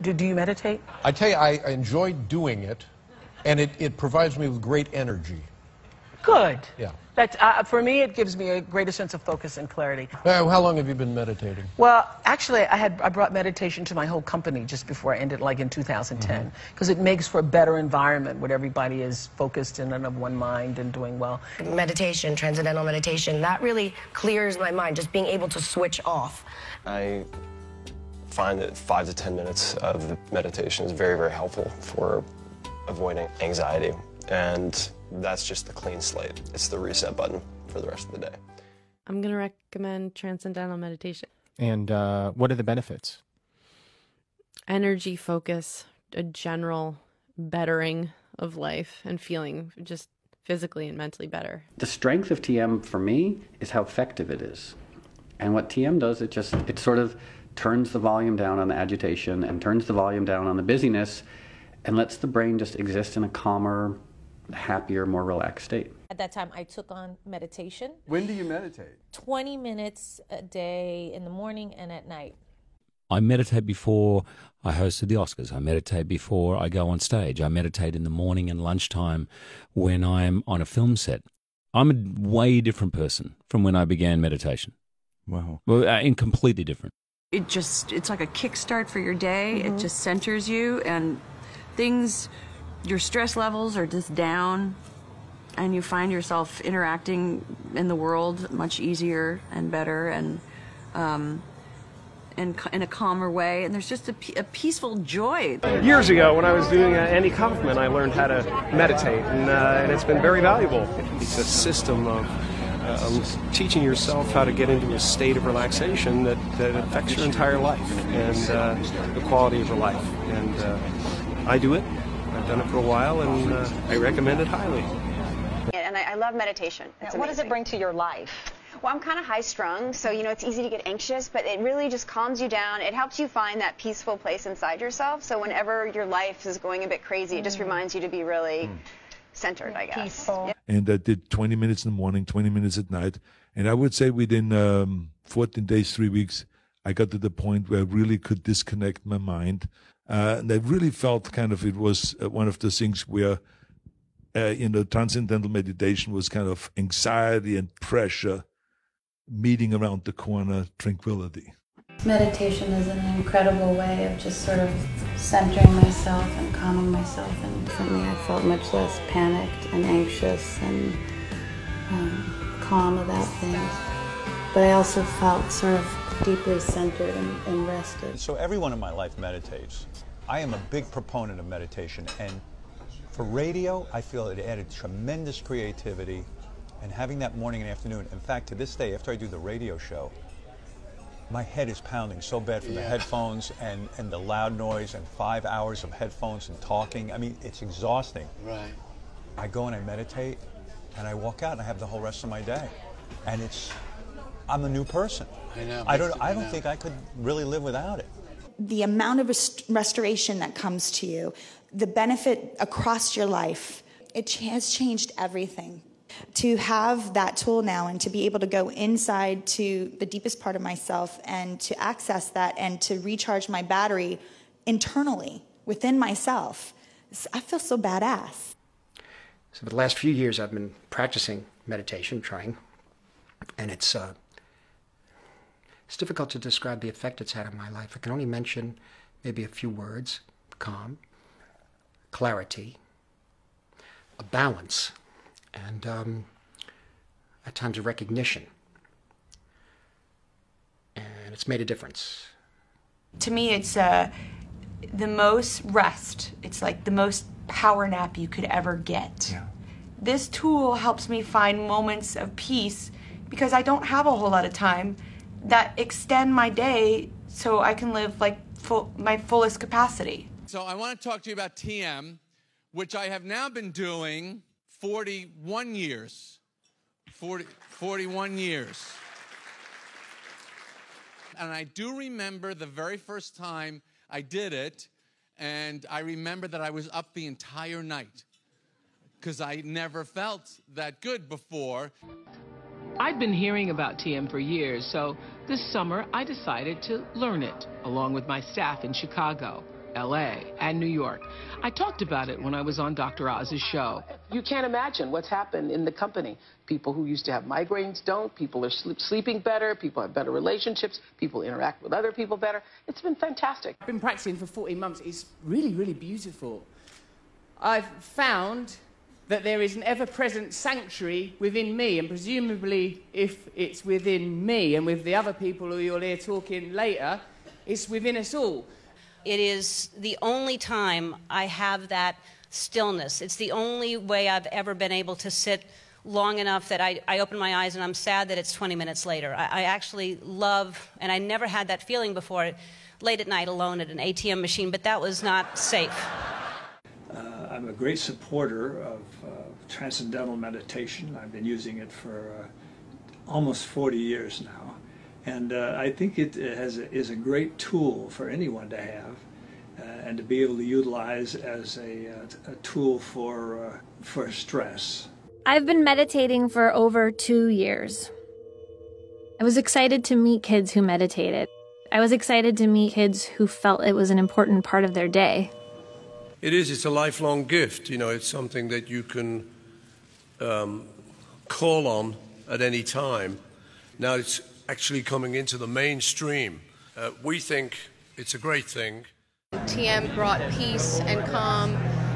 Do you meditate? I tell you, I enjoy doing it, and it provides me with great energy. Good. Yeah. That's, for me, it gives me a greater sense of focus and clarity. How long have you been meditating? Well, actually, I brought meditation to my whole company just before I ended, like in 2010, because it makes for a better environment where everybody is focused and of one mind and doing well. Meditation, transcendental meditation, that really clears my mind, just being able to switch off. I find that 5 to 10 minutes of meditation is very, very helpful for avoiding anxiety. And that's just the clean slate. It's the reset button for the rest of the day. I'm going to recommend transcendental meditation. And what are the benefits? Energy focus, a general bettering of life, and feeling just physically and mentally better. The strength of TM for me is how effective it is. And what TM does, it sort of turns the volume down on the agitation and turns the volume down on the busyness and lets the brain just exist in a calmer, happier, more relaxed state. At that time, I took on meditation. When do you meditate? 20 minutes a day in the morning and at night. I meditate before I hosted the Oscars. I meditate before I go on stage. I meditate in the morning and lunchtime when I'm on a film set. I'm a way different person from when I began meditation. Wow. Well, completely different. It's like a kickstart for your day. It just centers you, and your stress levels are just down, and you find yourself interacting in the world much easier and better, and in a calmer way, and there's just a peaceful joy. Years ago, when I was doing Andy Kaufman, I learned how to meditate, and it's been very valuable. It's a system of teaching yourself how to get into a state of relaxation that affects your entire life and the quality of your life. And I do it. I've done it for a while, and I recommend it highly. And I love meditation. What does it bring to your life? Well, I'm kind of high-strung, so, it's easy to get anxious, but it really just calms you down. It helps you find that peaceful place inside yourself, so whenever your life is going a bit crazy, it just reminds you to be really centered, I guess. Peaceful. Yeah. And I did 20 minutes in the morning, 20 minutes at night. And I would say within 14 days, 3 weeks, I got to the point where I really could disconnect my mind. And I really felt it was one of the things where, transcendental meditation was kind of anxiety and pressure meeting around the corner, tranquility. Meditation is an incredible way of just sort of centering myself and calming myself, and suddenly I felt much less panicked and anxious and calm about things. But I also felt sort of deeply centered and rested. So everyone in my life meditates. I am a big proponent of meditation, and for radio, I feel it added tremendous creativity, and having that morning and afternoon. In fact, to this day, after I do the radio show, my head is pounding so bad from the headphones and the loud noise and 5 hours of headphones and talking. I mean, it's exhausting. Right. I go and I meditate, and I walk out and I have the whole rest of my day. And I'm a new person. I know. I don't think I could really live without it. The amount of restoration that comes to you, the benefit across your life, it has changed everything. To have that tool now and to be able to go inside to the deepest part of myself and to access that and to recharge my battery internally within myself, I feel so badass. So for the last few years I've been practicing meditation, and it's difficult to describe the effect it's had on my life. I can only mention maybe a few words: calm, clarity, a balance, and at times a recognition. And it's made a difference. To me, it's the most rest. It's like the most power nap you could ever get. Yeah. This tool helps me find moments of peace because I don't have a whole lot of time that extend my day so I can live like my fullest capacity. So I want to talk to you about TM, which I have now been doing 41 years. 41 years. And I do remember the very first time I did it, and I remember that I was up the entire night because I never felt that good before. I'd been hearing about TM for years, so this summer I decided to learn it along with my staff in Chicago. LA, and New York. I talked about it when I was on Dr. Oz's show. You can't imagine what's happened in the company. People who used to have migraines don't. People are sleeping better. People have better relationships. People interact with other people better. It's been fantastic. I've been practicing for 14 months. It's really, really beautiful. I've found that there is an ever-present sanctuary within me, and presumably if it's within me and with the other people who you'll hear talking later, it's within us all. It is the only time I have that stillness. It's the only way I've ever been able to sit long enough that I open my eyes and I'm sad that it's 20 minutes later. I actually love, and I never had that feeling before, late at night alone at an ATM machine, but that was not safe. I'm a great supporter of transcendental meditation. I've been using it for almost 40 years now. And I think it is a great tool for anyone to have and to be able to utilize as a tool for stress. I've been meditating for over 2 years. I was excited to meet kids who meditated. I was excited to meet kids who felt it was an important part of their day. It's a lifelong gift. You know, it's something that you can call on at any time. Now it's actually coming into the mainstream. We think it's a great thing. TM brought peace and calm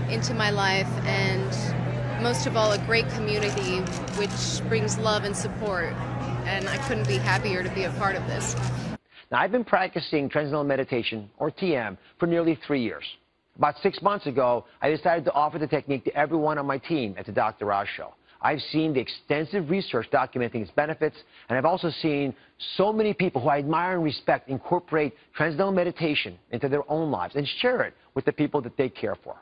into my life, and most of all, a great community which brings love and support, and I couldn't be happier to be a part of this. Now, I've been practicing transcendental meditation, or TM, for nearly 3 years. About 6 months ago, I decided to offer the technique to everyone on my team at the Dr. Oz Show. I've seen the extensive research documenting its benefits, and I've also seen so many people who I admire and respect incorporate transcendental meditation into their own lives and share it with the people that they care for.